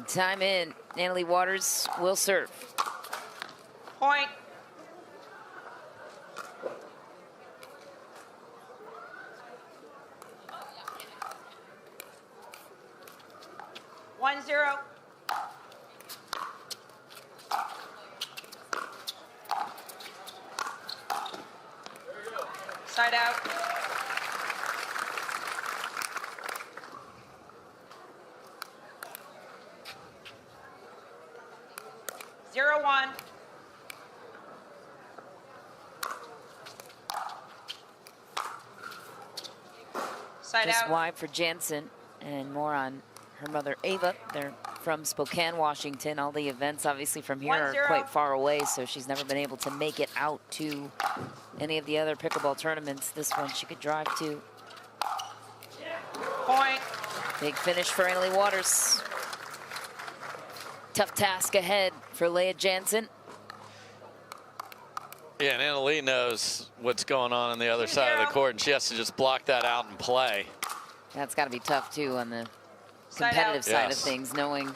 Time in. Anna Leigh Waters will serve. Point. One, zero. Side out. Zero, one. Side Just out. wide for Jansen, and more on her mother Ava. They're from Spokane, Washington. All the events obviously from here are 1-0. quite far away, so she's never been able to make it out to any of the other pickleball tournaments. This one she could drive to. Point. Big finish for Anna Leigh Waters. Tough task ahead for Lea Jansen. Yeah, and Anna Leigh knows what's going on the other side of the court, and she has to just block that out and play. That's got to be tough, too, on the Side competitive out. side Yes. of things, knowing.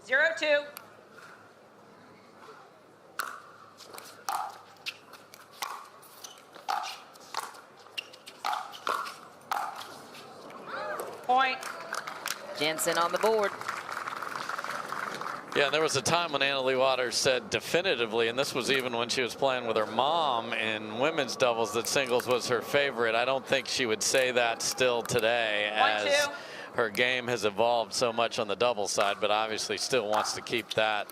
Zero, two. Point. Jansen on the board. Yeah, there was a time when Anna Leigh Waters said definitively, and this was even when she was playing with her mom in women's doubles, that singles was her favorite. I don't think she would say that still today, as her game has evolved so much on the doubles side, but obviously still wants to keep that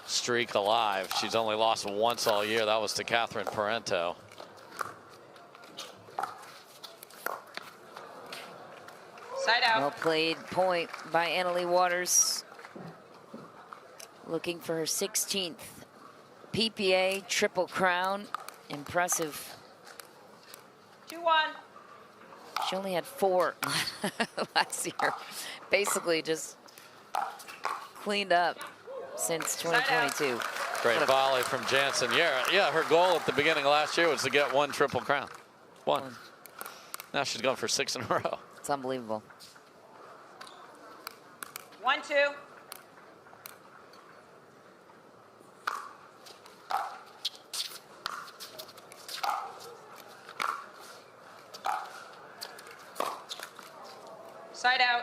streak alive. She's only lost once all year. That was to Catherine Parento. Side out. Well played point by Anna Leigh Waters. Looking for her 16th PPA Triple Crown. Impressive. 2-1. She only had 4 last year. Basically just cleaned up since 2022. Great volley from Jansen. Yeah, her goal at the beginning of last year was to get 1 Triple Crown. One. Now she's going for 6 in a row. It's unbelievable. 1-2. Side out.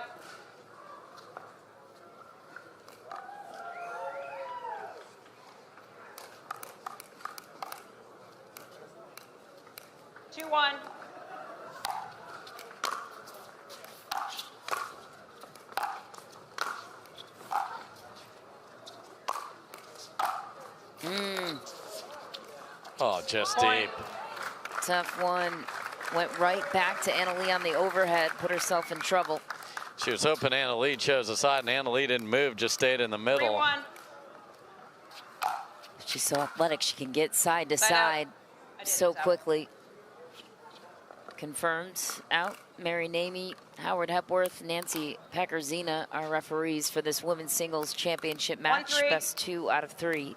Two, one. Oh, just Point. deep. Tough one. Went right back to Anna Leigh on the overhead, put herself in trouble. She was hoping Anna Leigh chose the side, and Anna Leigh didn't move, just stayed in the middle. 3-1. She's so athletic, she can get side to Side side out. so quickly. Confirmed out. Mary Namey, Howard Hepworth, Nancy Packerzina are referees for this women's singles championship match. 1-3. Best 2 out of 3.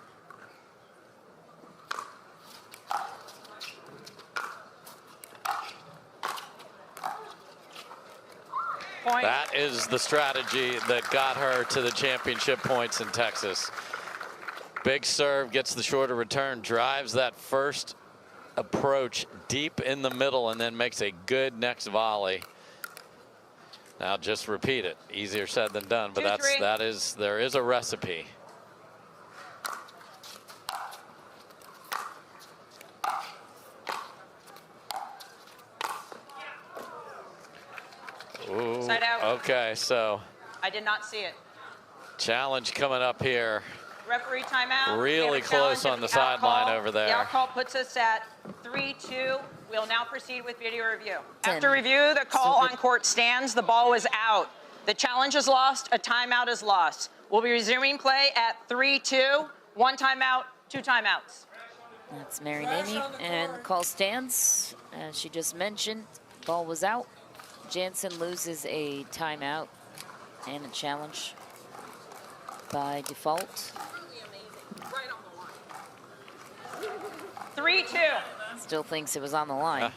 Point. That is the strategy that got her to the championship points in Texas. Big serve, gets the shorter return, drives that first approach deep in the middle, and then makes a good next volley. Now just repeat it. Easier said than done, but there is a recipe. Ooh, Side out. okay, so I did not see it. challenge coming up here. Referee timeout. Really We have a close challenge on of the out sideline call. over there. The out call puts us at 3-2. We'll now proceed with video review. 10. After review, the call on court stands. The ball was out. The challenge is lost. A timeout is lost. We'll be resuming play at 3-2. 1 timeout, 2 timeouts. That's Mary Namey, and the call stands. As she just mentioned, ball was out. Jansen loses a timeout and a challenge by default. 3-2. Still thinks it was on the line.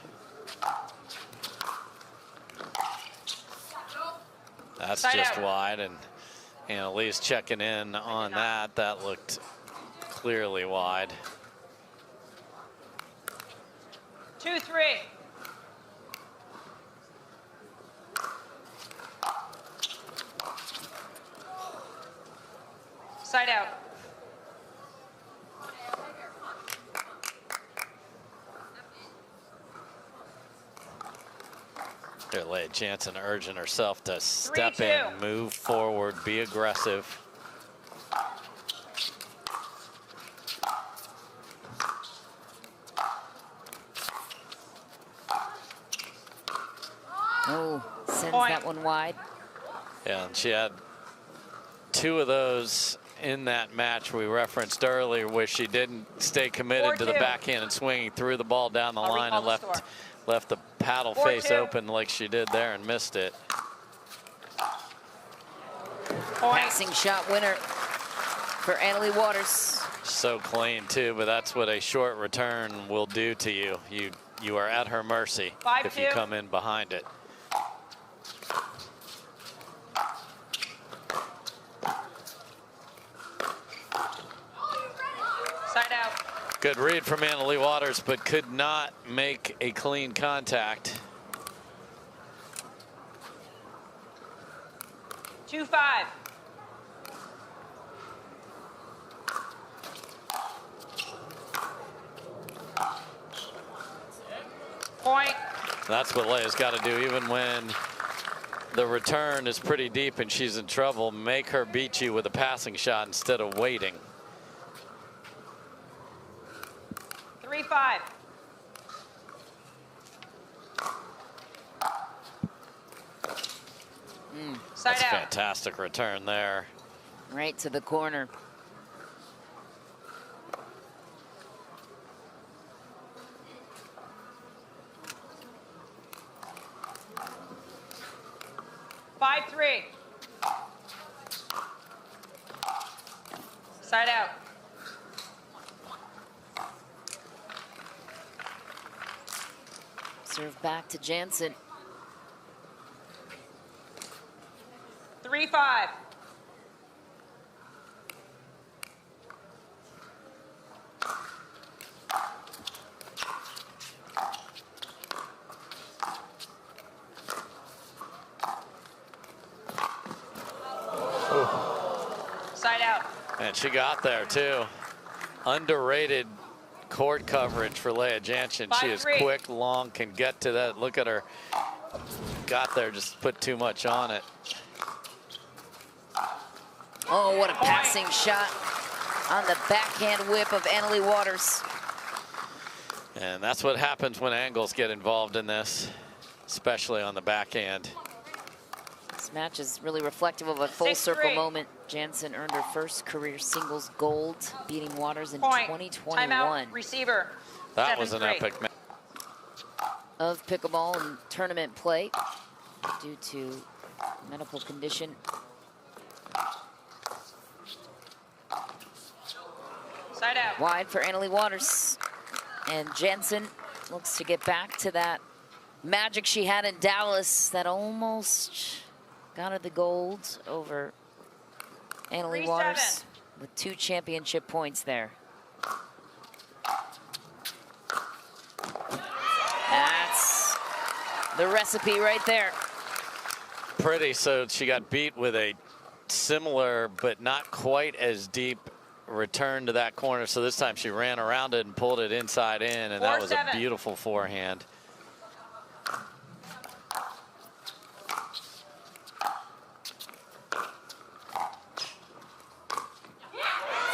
That's Side just out. wide, and Anna Leigh's checking in on that. That looked clearly wide. 2-3. Side out. There, Lea Jansen urging herself to step 3-2. in, move forward, be aggressive. Oh, sends Point. that one wide. Yeah, and she had 2 of those in that match we referenced earlier where she didn't stay committed to the 4-2. backhand and swinging through the ball down the I'll line recall and the score. left the paddle 4-2. face open like she did there and missed it. Point. Passing shot winner for Anna Leigh Waters. So clean too, but that's what a short return will do to you. You are at her mercy if you 5-2. come in behind it. Side out. Good read from Anna Leigh Waters, but could not make a clean contact. 2-5. Point. That's what Lea's got to do, even when the return is pretty deep and she's in trouble. Make her beat you with a passing shot instead of waiting. 3-5. Side That's a out. fantastic return there. Right to the corner. Five, 3. Side out. Serve back to Jansen. 3-5. Side out. And she got there too. Underrated court coverage for Lea Jansen. She is 5-3. quick, long, can get to that. Look at her. Got there, just put too much on it. Oh, what a passing shot on the backhand whip of Anna Leigh Waters. And that's what happens when angles get involved in this, especially on the backhand. This match is really reflective of a full 6-3. circle moment. Jansen earned her first career singles gold, beating Waters in Point. 2021 Timeout. Receiver. That was an 7-3. epic match. of pickleball and tournament play due to medical condition. Side out. Wide for Anna Leigh Waters. And Jansen looks to get back to that magic she had in Dallas that almost got her the gold over Anna Leigh 3-7. Waters with 2 championship points there. That's the recipe right there. Pretty, so she got beat with a similar but not quite as deep return to that corner. So this time she ran around it and pulled it inside in, and that was a 4-7. beautiful forehand.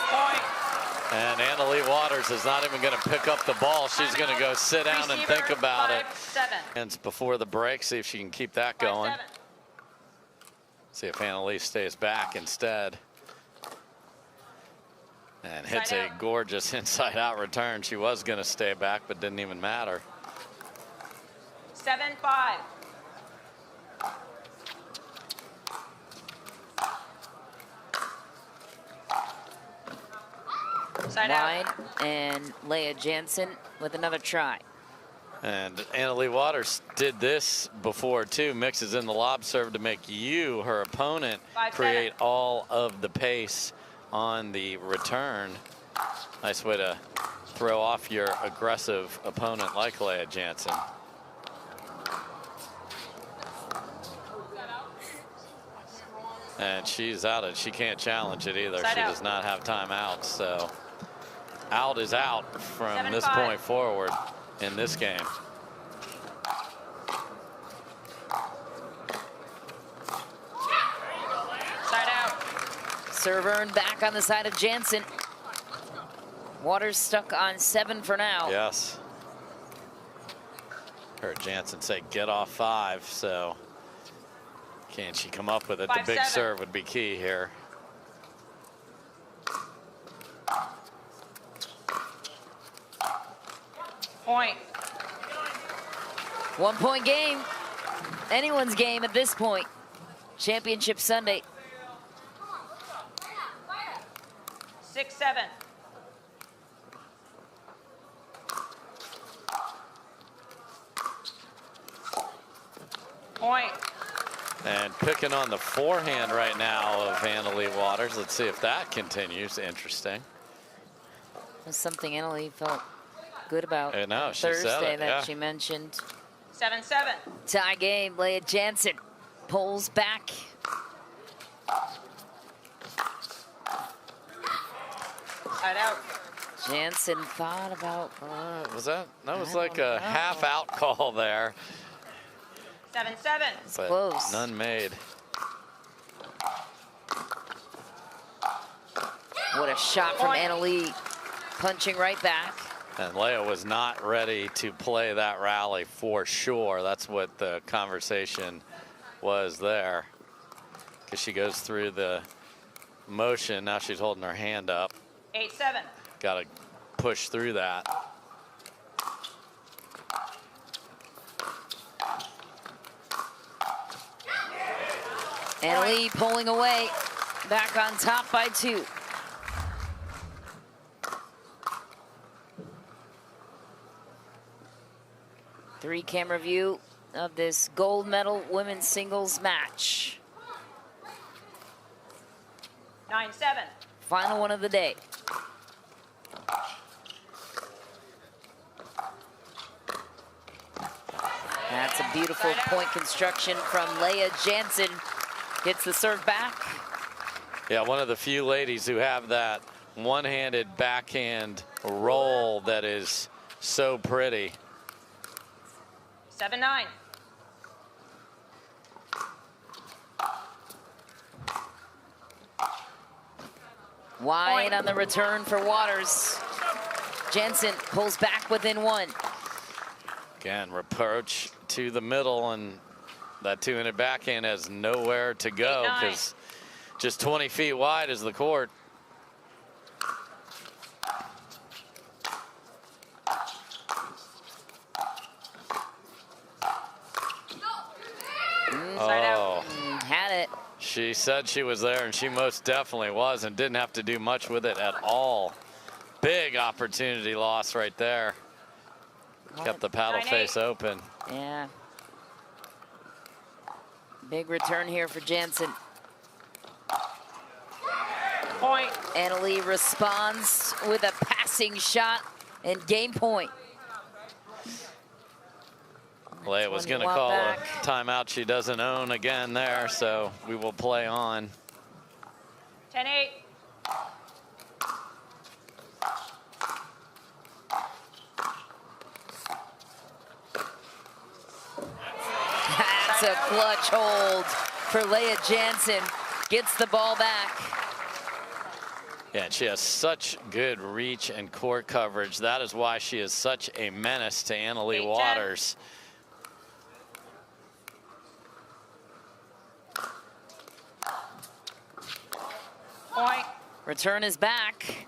Point. And Anna Leigh Waters is not even going to pick up the ball. She's going to go sit down and think Receiver, about it. 5-7. And before the break, see if she can keep that going. 5-7. See if Anna Leigh stays back instead. And hits Side a out. gorgeous inside-out return. She was going to stay back, but didn't even matter. 7-5. Side Wide, out. and Lea Jansen with another try. And Anna Leigh Waters did this before too, mixes in the lob serve to make you, her opponent, 5-7. create all of the pace on the return. Nice way to throw off your aggressive opponent like Lea Jansen. And she's out of, she can't challenge it either. She does not have timeouts, so out is out from this point forward in this game. Side out. Serve earned back on the side of Jansen. Waters stuck on 7 for now. Yes. Heard Jansen say get off 5, so can she come up with it? The big serve would be key here. Point. 1 point game. Anyone's game at this point. Championship Sunday. 6-7. Point. And picking on the forehand right now of Anna Leigh Waters. Let's see if that continues. Interesting. That's something Anna Leigh felt good about I know, she Thursday said it, that she mentioned. 7-7. Tie game. Lea Jansen pulls back. Side out. Jansen thought about. Was that was like a half out call there. 7-7. But close. None made. What a shot from Anna Leigh, punching right back. And Lea was not ready to play that rally for sure. That's what the conversation was there. Because she goes through the motion. Now she's holding her hand up. 8-7. Got to push through that. Anna Leigh pulling away, back on top by 2. Three camera view of this gold medal women's singles match. 9-7. Final one of the day. That's a beautiful point construction from Lea Jansen. Gets the serve back. Yeah, one of the few ladies who have that one-handed backhand roll that is so pretty. 7-9. Wide on the return for Waters. Jansen pulls back within 1. Again, approach to the middle, and that two-handed backhand has nowhere to go because just 20 feet wide is the court. Had it. She said she was there, and she most definitely was, and didn't have to do much with it at all. Big opportunity loss right there. Kept the paddle face open. Yeah. Big return here for Jansen. Point. Anna Leigh responds with a passing shot and game point. Lea was going to call a timeout she doesn't own again there, so we will play on. 10-8. That's a clutch hold for Lea Jansen. Gets the ball back. Yeah, and she has such good reach and court coverage. That is why she is such a menace to Anna Leigh Waters. Point. Return is back.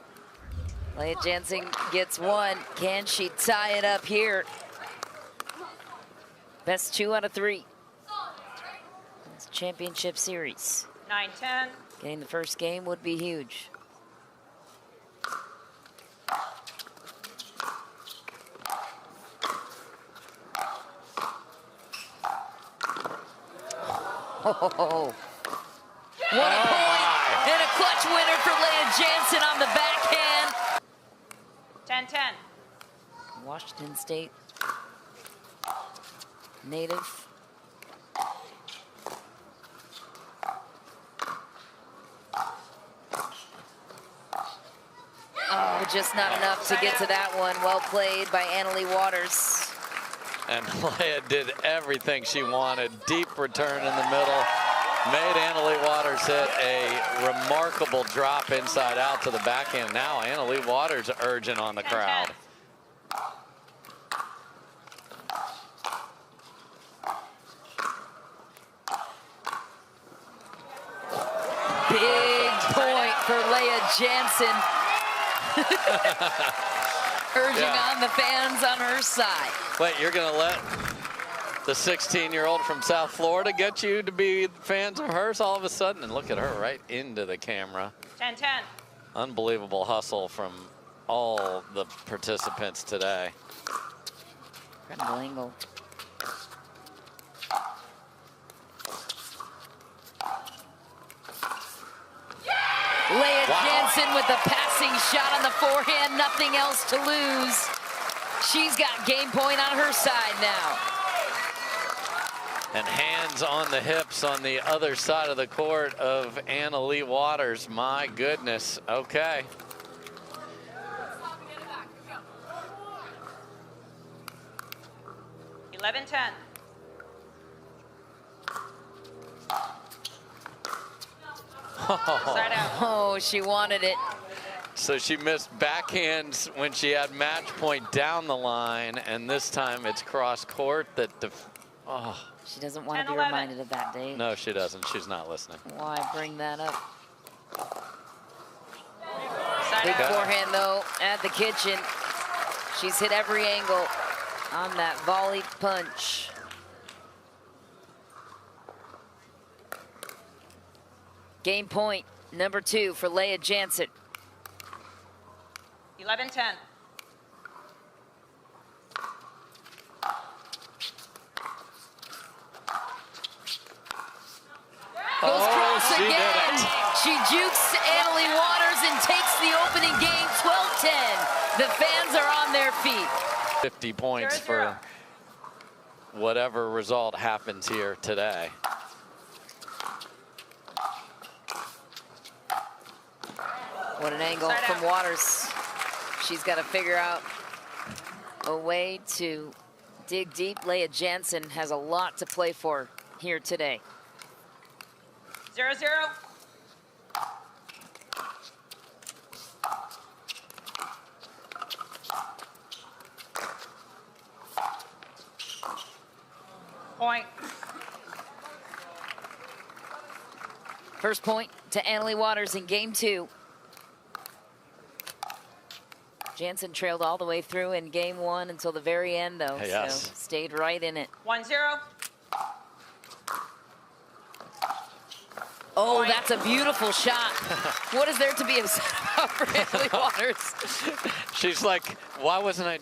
Lea Jansen gets 1. Can she tie it up here? Best 2 out of 3. It's championship series. 9-10. Getting the first game would be huge. Oh, what a point! And a clutch winner for Lea Jansen on the backhand. 10-10. Washington State native. Oh, just not enough to get to that one. Well played by Anna Leigh Waters. And Lea did everything she wanted. Deep return in the middle. Made Anna Leigh Waters hit a remarkable drop inside out to the backhand. Now Anna Leigh Waters urging on the crowd. Big point for Lea Jansen. Urging on the fans on her side. Wait, you're going to let the 16-year-old from South Florida get you to be fans of hers all of a sudden? And look at her right into the camera. 10-10. Unbelievable hustle from all the participants today. Incredible angle. Lea Jansen with the passing shot on the forehand, nothing else to lose. She's got game point on her side now. And hands on the hips on the other side of the court of Anna Leigh Waters. My goodness, okay. Oh, she wanted it. So she missed backhands when she had match point down the line, and this time it's cross court that she doesn't want to be reminded of that day. No, she doesn't. She's not listening. Why bring that up? Big forehand though at the kitchen. She's hit every angle on that volley punch. Game point number 2 for Lea Jansen. 11-10. Goes cross again. She jukes Anna Leigh Waters and takes the opening game 12-10. The fans are on their feet. 50 points for whatever result happens here today. What an angle from Waters. She's got to figure out a way to dig deep. Lea Jansen has a lot to play for here today. 0-0. Point. First point to Anna Leigh Waters in game 2. Jansen trailed all the way through in game 1 until the very end, though. Yes. So stayed right in it. 1-0. Oh, point. That's a beautiful shot. What is there to be upset about for Anna Leigh Waters? She's like, why wasn't I?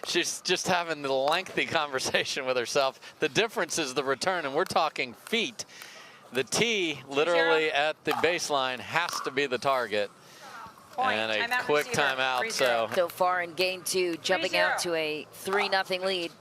She's just having the lengthy conversation with herself. The difference is the return, and we're talking feet. The tee, literally at the baseline, has to be the target. Point. And a quick timeout. So far in game 2, jumping out to a 3-0 lead.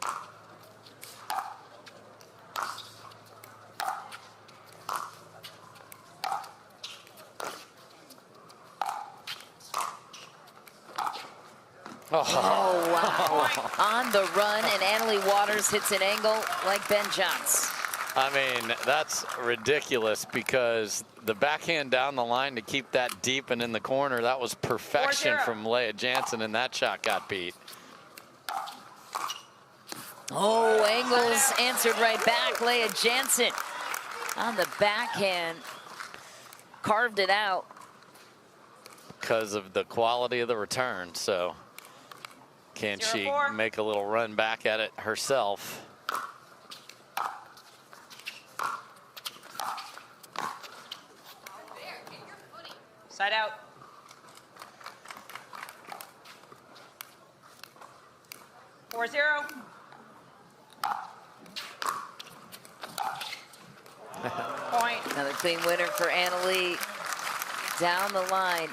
Oh, wow. On the run, and Anna Leigh Waters hits an angle like Ben Johns. I mean, that's ridiculous because the backhand down the line to keep that deep and in the corner, that was perfection from Lea Jansen, and that shot got beat. Oh, angles answered right back. Lea Jansen on the backhand carved it out. Because of the quality of the return, so can she make a little run back at it herself? Side out. clean winner for Anna Leigh down the line.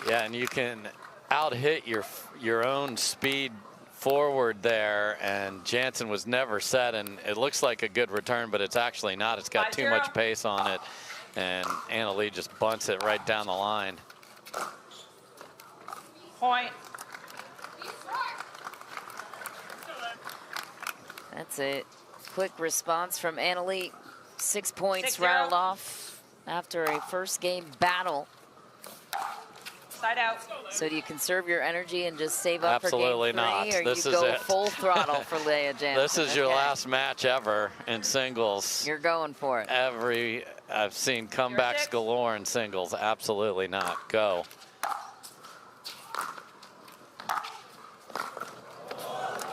Yeah, and you can out-hit your own speed forward there, and Jansen was never set, and it looks like a good return, but it's actually not. It's got too much pace on it, and Anna Leigh just bunts it right down the line. Point. That's a quick response from Anna Leigh. 6 points 6-0. rattled off after a first game battle. Side out. So do you conserve your energy and just save up Absolutely for game not. three, or This you is go it. full throttle for Lea Jansen? This is your last match ever in singles. You're going for it. I've seen comebacks galore in singles. Absolutely not. Go.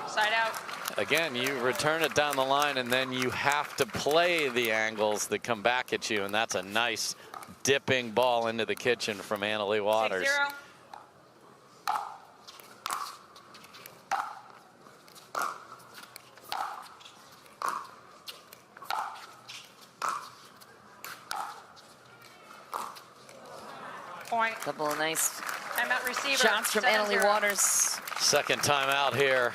Side out. Again, you return it down the line, and then you have to play the angles that come back at you, and that's a nice dipping ball into the kitchen from Anna Leigh Waters. 6-0. Point. Couple of nice Timeout receiver. shots from Anna Leigh 7-0. Waters. Second time out here.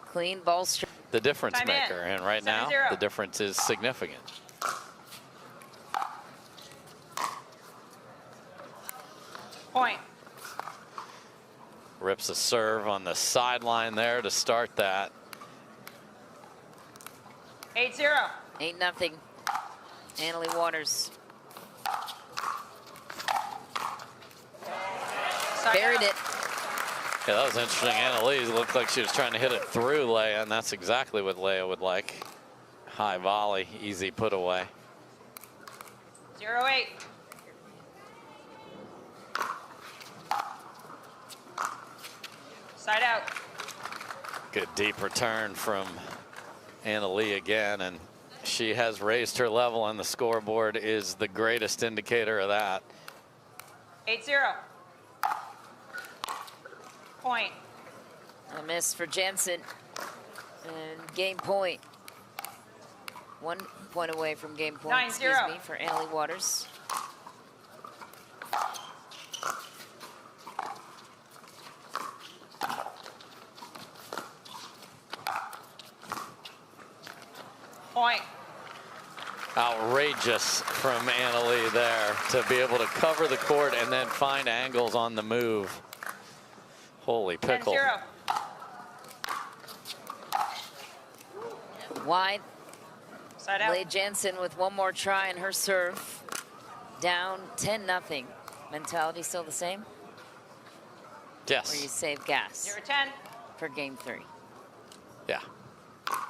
Clean ball straight. The difference Time in. maker, and right now 7-0. the difference is significant. Point. Rips a serve on the sideline there to start that. 8-0. 8-0. Anna Leigh Waters. Side Buried out. it. Yeah, that was interesting. Anna Leigh looked like she was trying to hit it through Lea, and that's exactly what Lea would like. High volley, easy put away. 0-8. Side out. Good deep return from Anna Leigh again, and she has raised her level, and the scoreboard is the greatest indicator of that. 8-0. Point. A miss for Jansen. And game point. 1 point away from game point, 9-0. excuse me, for Anna Leigh Waters. Point. Outrageous from Anna Leigh there to be able to cover the court and then find angles on the move. Holy pickle. 10-0. Wide. Side out. Lea Jansen with one more try in her serve. Down 10-0. Mentality still the same? Or you Yes. save gas 0-10. for game 3? Yeah.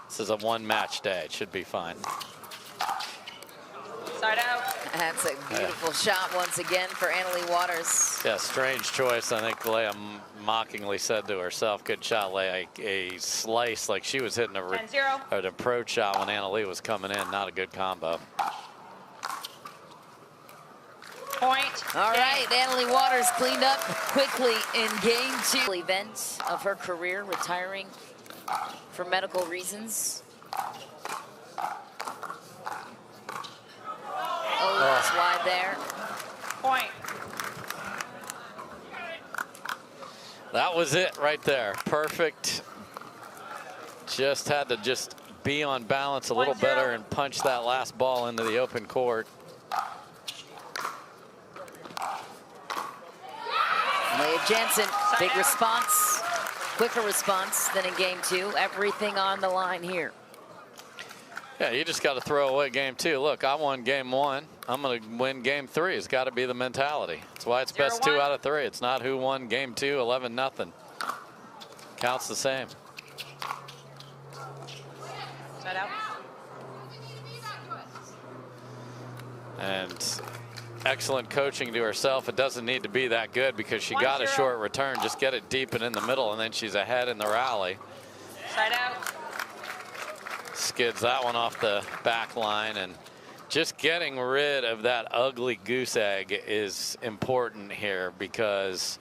This is a one match day. It should be fine. Side out. That's a beautiful shot once again for Anna Leigh Waters. Yeah, strange choice. I think Lea mockingly said to herself, good shot, Lea. A slice like she was hitting 10-0. an approach shot when Anna Leigh was coming in. Not a good combo. Point. All Game. right, Anna Leigh Waters cleaned up quickly in game 2. Event of her career, retiring for medical reasons. Oh, that's wide there. Point. That was it right there. Perfect. Just had to just be on balance a little 1-0. better and punch that last ball into the open court. Lea Jansen, big out. response. Quicker response than in game 2. Everything on the line here. Yeah, you just got to throw away game 2. Look, I won game 1. I'm going to win game 3. It's got to be the mentality. That's why it's best 2 out of 3. It's not who won game 2, 11-0. Counts the same. Side out. And excellent coaching to herself. It doesn't need to be that good because she got a 1-0. short return. Just get it deep and in the middle, and then she's ahead in the rally. Side out. Skids that one off the back line, and just getting rid of that ugly goose egg is important here because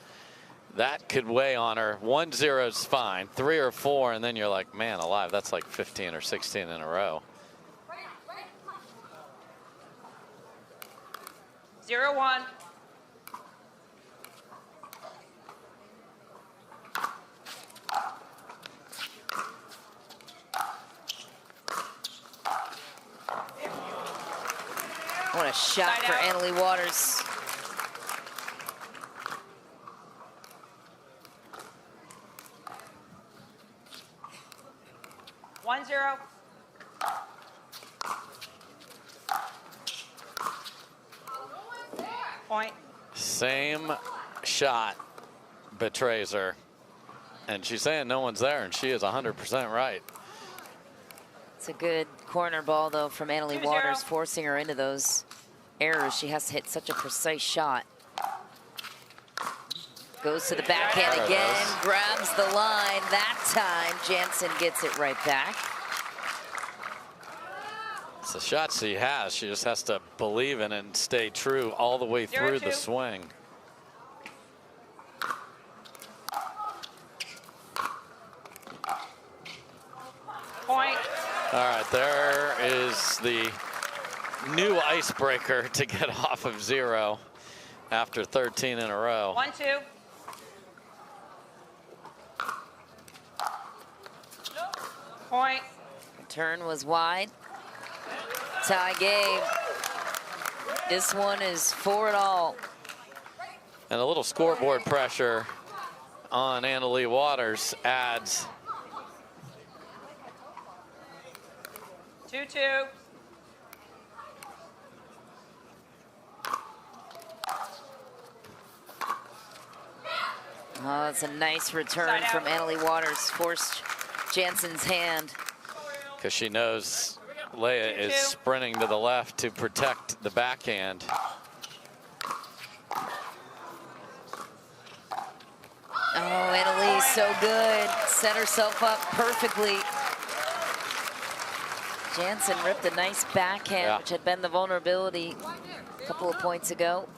that could weigh on her. 1-0 is fine. 3 or 4, and then you're like, man alive, that's like 15 or 16 in a row. 0-1. What a shot Side for out. Anna Leigh Waters. One zero. Point. Same shot betrays her. And she's saying no one's there, and she is 100% right. It's a good corner ball, though, from Anna Leigh 2-0. Waters, forcing her into those errors. She has to hit such a precise shot. Goes to the backhand There it again, is. grabs the line. That time, Jansen gets it right back. It's the shot she has. She just has to believe in it and stay true all the way through the 0-2. swing. Point. All right, there is the new icebreaker to get off of 0 after 13 in a row. 1-2. Point. Turn was wide. Tie game. This one is 4-all. And a little scoreboard pressure on Anna Leigh Waters adds. 2-2. Oh, it's a nice return Side out. from Anna Leigh Waters. Forced Jansen's hand. Because she knows Lea is 2-2. sprinting to the left to protect the backhand. Oh, Anna Leigh, so good. Set herself up perfectly. Jansen ripped a nice backhand, Yeah. which had been the vulnerability a couple of points ago.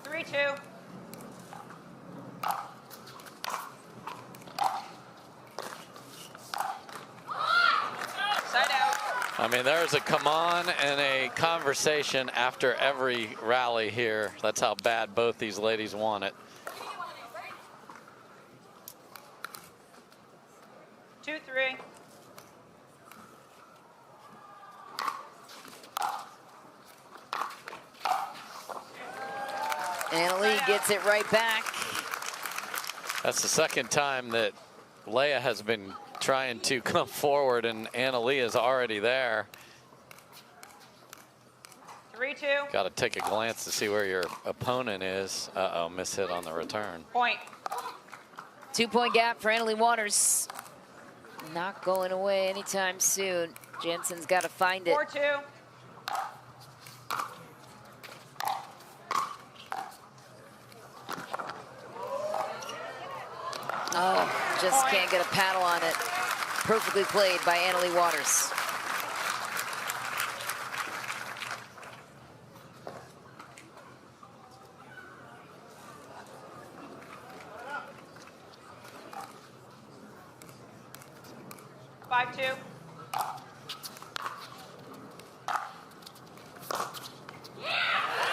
3-2. Side out. I mean, there's a come on and a conversation after every rally here. That's how bad both these ladies want it. 2-3. Anna Leigh gets it right back. That's the second time that Lea has been trying to come forward, and Anna Leigh is already there. 3-2. Got to take a glance to see where your opponent is. Uh-oh, mishit on the return. Point. 2-point gap for Anna Leigh Waters. Not going away anytime soon. Jansen's got to find it. 4-2. Oh, just can't get a paddle on it. Perfectly played by Anna Leigh Waters.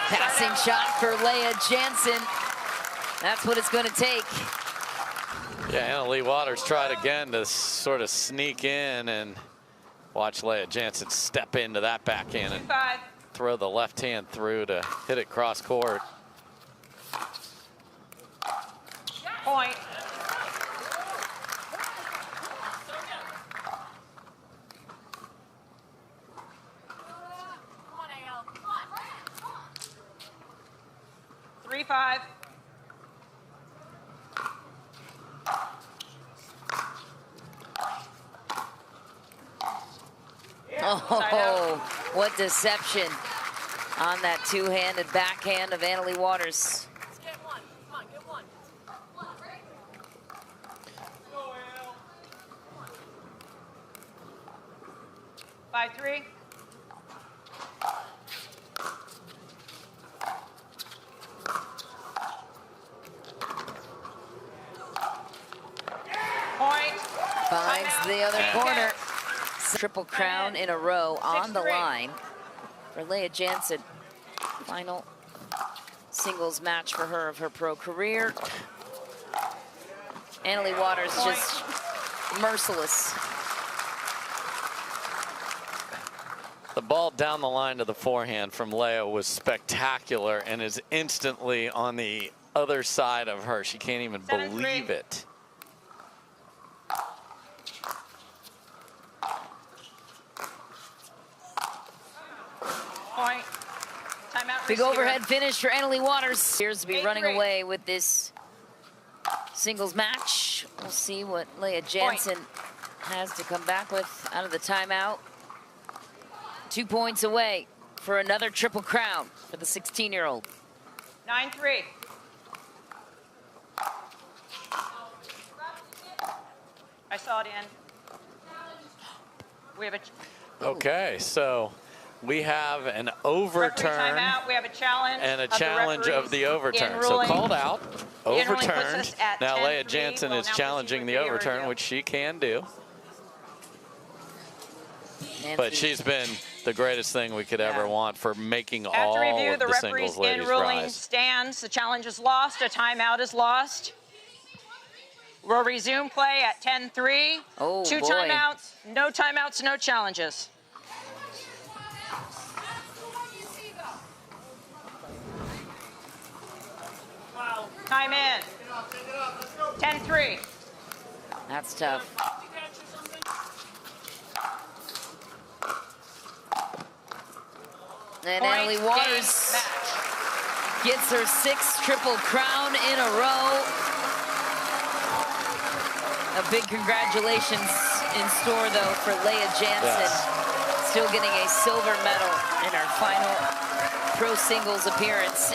Passing shot for Lea Jansen. That's what it's going to take. Yeah, Anna Leigh Waters tried again to sort of sneak in, and watch Lea Jansen step into that backhand and 2-5. throw the left hand through to hit it cross court. Point. Five. Oh, what deception on that two-handed backhand of Anna Leigh Waters. Let's get one. Come on, get one. 5-3. Point. Finds the other corner. Triple crown in a row on the 6-3. line for Lea Jansen. Final singles match for her of her pro career. Anna Leigh Waters just merciless. The ball down the line to the forehand from Lea was spectacular and is instantly on the other side of her. She can't even 7-3. believe it. Point. Timeout. Big receiver. overhead finish for Anna Leigh Waters. Appears to be 8-3. running away with this singles match. We'll see what Lea Jansen has to come back with out of the timeout. 2 points away for another triple crown for the 16-year-old. 9-3. I saw it in. We have a Okay, so we have an referee overturn timeout. We have a challenge and a of the challenge of the referees in overturn. So ruling. called out, The in ruling puts overturned. us at Now 10-3. Lea Jansen We'll is now challenging proceed the with the overturn, review. which she can do. Nancy. But she's been the greatest thing we could ever want for making all After review, of the the referee's singles in ladies ruling rise. stands. The challenge is lost. A timeout is lost. We'll resume play at 10-3. Oh, Two boy. timeouts, no challenges. Time in. 10-3. That's tough. And Point, Anna Leigh game, Waters match. gets her 6th triple crown in a row. A big congratulations in store, though, for Lea Jansen. Yes. Still getting a silver medal in her final pro singles appearance.